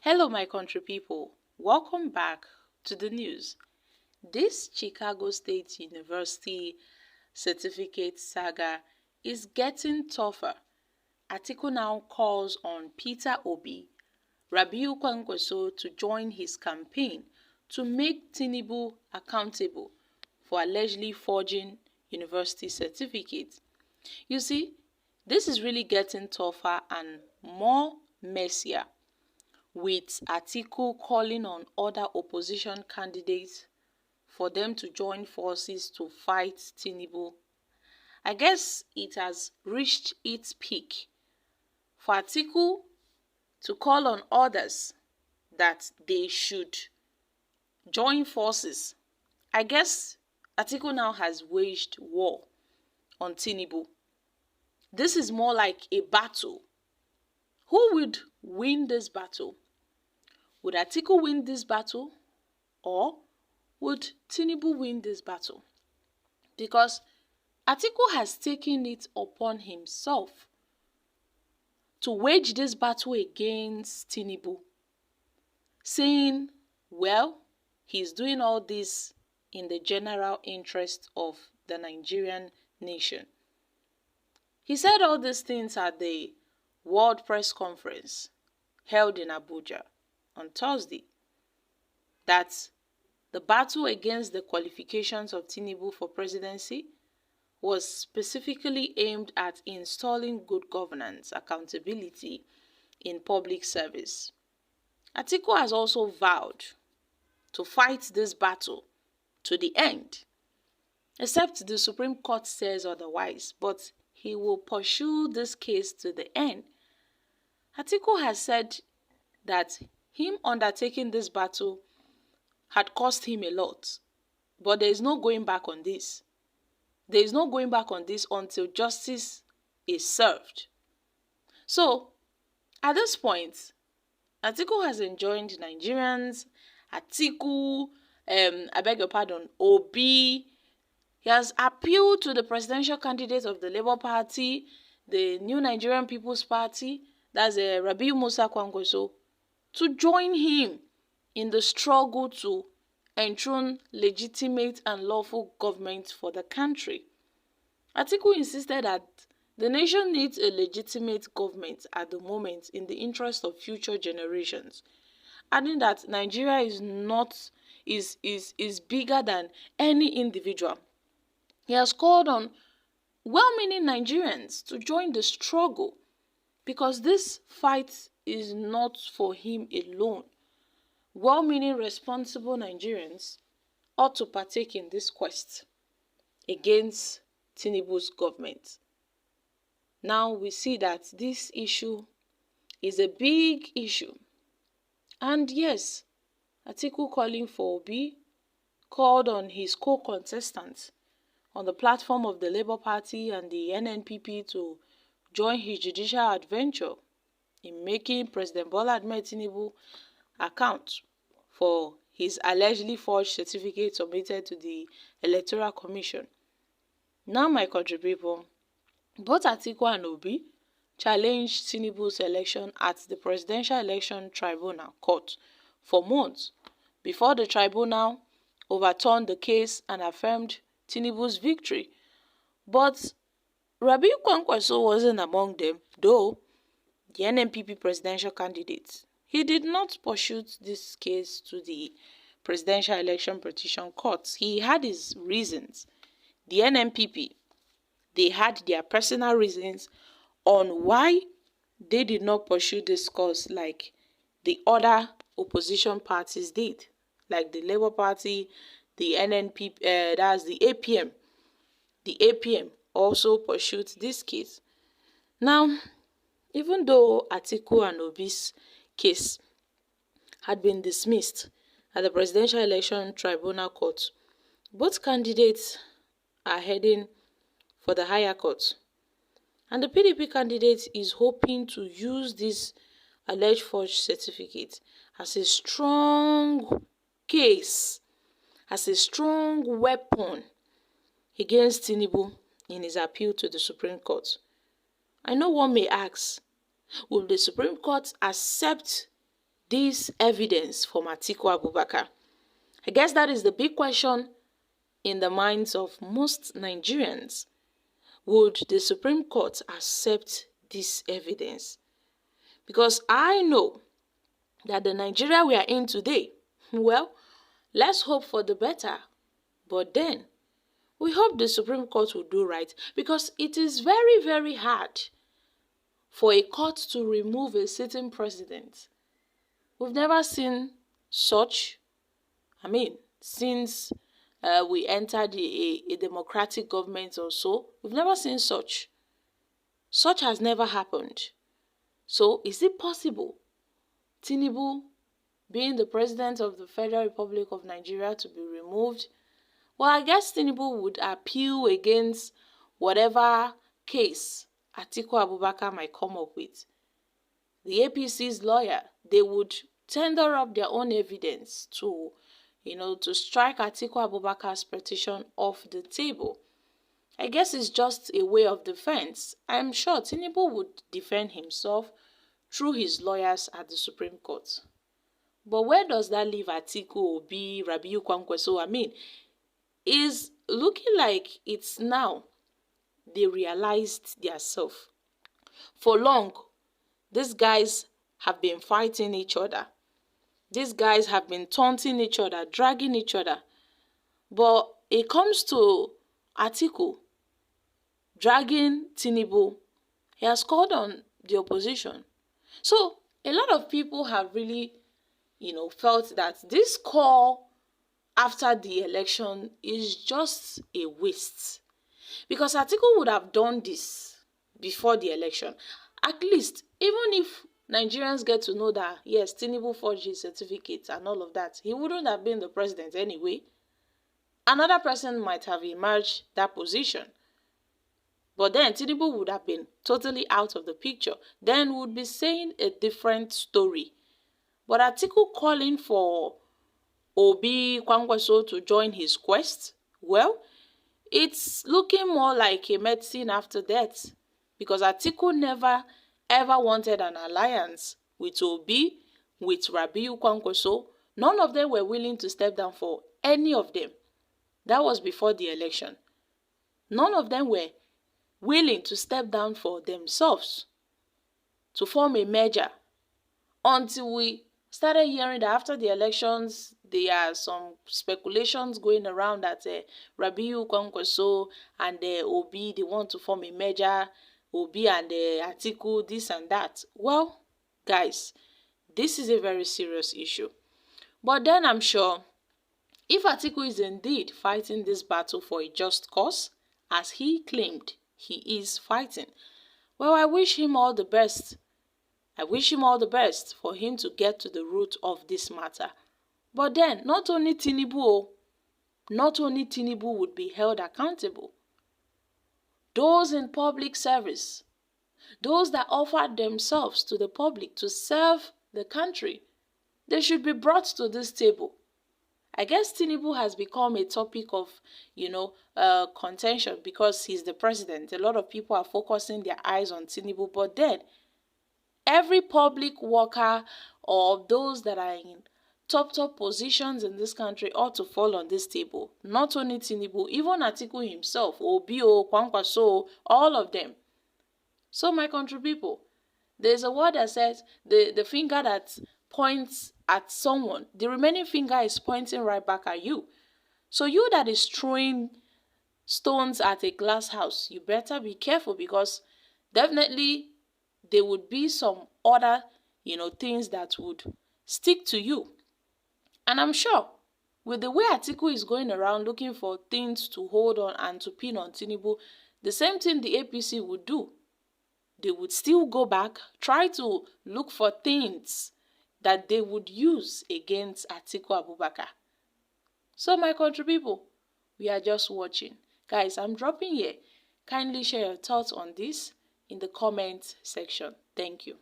Hello, my country people. Welcome back to the news. This Chicago State University certificate saga is getting tougher. Atiku now calls on Peter Obi, Rabiu Kwankwaso to join his campaign to make Tinubu accountable for allegedly forging university certificates. You see, this is really getting tougher and more messier, with Atiku calling on other opposition candidates for them to join forces to fight Tinubu. I guess it has reached its peak for Atiku to call on others that they should join forces. I guess Atiku now has waged war on Tinubu. This is more like a battle. Who would win this battle? Would Atiku win this battle, or would Tinubu win this battle? Because Atiku has taken it upon himself to wage this battle against Tinubu, saying, well, he's doing all this in the general interest of the Nigerian nation. He said all these things at the World Press Conference held in Abuja on Thursday, that the battle against the qualifications of Tinubu for presidency was specifically aimed at installing good governance, accountability in public service. Atiku has also vowed to fight this battle to the end, except the Supreme Court says otherwise, but he will pursue this case to the end. Atiku has said that him undertaking this battle had cost him a lot, but there is no going back on this. There is no going back on this until justice is served. So, at this point, Atiku has enjoined Nigerians, Atiku, Obi. He has appealed to the presidential candidate of the Labour Party, the New Nigerian People's Party, that's Rabiu Musa Kwankwaso, to join him in the struggle to enthrone legitimate and lawful government for the country. Atiku insisted that the nation needs a legitimate government at the moment in the interest of future generations, adding that Nigeria is bigger than any individual. He has called on well-meaning Nigerians to join the struggle because this fight is not for him alone. Well-meaning, responsible Nigerians ought to partake in this quest against Tinubu's government. Now we see that this issue is a big issue. And yes, Atiku calling for Obi called on his co-contestants on the platform of the Labour Party and the NNPP to join his judicial adventure in making President Bola Ahmed Tinubu account for his allegedly forged certificate submitted to the Electoral Commission. Now, my country people, both Atiku and Obi challenged Tinubu's election at the Presidential Election Tribunal court for months before the tribunal overturned the case and affirmed Tinubu's victory. But Rabiu Kwankwaso wasn't among them, though the NNPP presidential candidate. He did not pursue this case to the Presidential Election Petition Court. He had his reasons. The NNPP, they had their personal reasons on why they did not pursue this cause like the other opposition parties did, like the Labour Party, the NNPP, that's the APM. The APM also pursued this case. Now, even though Atiku and Obi's case had been dismissed at the Presidential Election Tribunal Court, both candidates are heading for the higher court. And the PDP candidate is hoping to use this alleged forged certificate as a strong case, as a strong weapon against Tinubu in his appeal to the Supreme Court. I know one may ask, will the Supreme Court accept this evidence from Atiku Abubakar? I guess that is the big question in the minds of most Nigerians. Would the Supreme Court accept this evidence? Because I know that the Nigeria we are in today, well, let's hope for the better. But then, we hope the Supreme Court will do right, because it is very, very hard for a court to remove a sitting president. We've never seen such. Since we entered a democratic government or so, we've never seen such. Such has never happened. So, is it possible Tinubu, being the president of the Federal Republic of Nigeria, to be removed? Well, I guess Tinubu would appeal against whatever case Atiku Abubakar might come up with. The APC's lawyer, they would tender up their own evidence to strike Atiku Abubakar's petition off the table. I guess it's just a way of defense. I'm sure Tinubu would defend himself through his lawyers at the Supreme Court. But where does that leave Atiku, Obi, Rabiu Kwankwaso? Is looking like it's now they realized their self. For long, these guys have been fighting each other. These guys have been taunting each other, dragging each other. But it comes to Atiku dragging Tinubu. He has called on the opposition. So a lot of people have really, felt that this call after the election is just a waste. Because Atiku would have done this before the election. At least, even if Nigerians get to know that, yes, Tinubu forged his certificate and all of that, he wouldn't have been the president anyway. Another person might have emerged that position. But then Tinubu would have been totally out of the picture. Then would be saying a different story. But Atiku calling for Obi Kwankwaso to join his quest, well, it's looking more like a medicine after death. Because Atiku never ever wanted an alliance with Obi, with Rabiu Kwankwaso. None of them were willing to step down for any of them. That was before the election. None of them were willing to step down for themselves to form a merger, until we started hearing that after the elections, there are some speculations going around that Rabiu Kwankwaso and Obi, they want to form a merger, Obi and Atiku, this and that. Well, guys, this is a very serious issue. But then I'm sure if Atiku is indeed fighting this battle for a just cause, as he claimed he is fighting, well, I wish him all the best. I wish him all the best for him to get to the root of this matter. But then, not only Tinubu would be held accountable. Those in public service, those that offered themselves to the public to serve the country, they should be brought to this table. I guess Tinubu has become a topic of, contention because he's the president. A lot of people are focusing their eyes on Tinubu, but then every public worker or those that are in top positions in this country ought to fall on this table. Not only Tinubu, even Atiku himself, Obi, Kwankwaso, all of them. So my country people, there's a word that says the finger that points at someone, the remaining finger is pointing right back at you. So you that is throwing stones at a glass house, you better be careful, because definitely there would be some other, things that would stick to you. And I'm sure with the way Atiku is going around looking for things to hold on and to pin on Tinubu, the same thing the APC would do. They would still go back, try to look for things that they would use against Atiku Abubakar. So my country people, we are just watching. Guys, I'm dropping here. Kindly share your thoughts on this in the comment section. Thank you.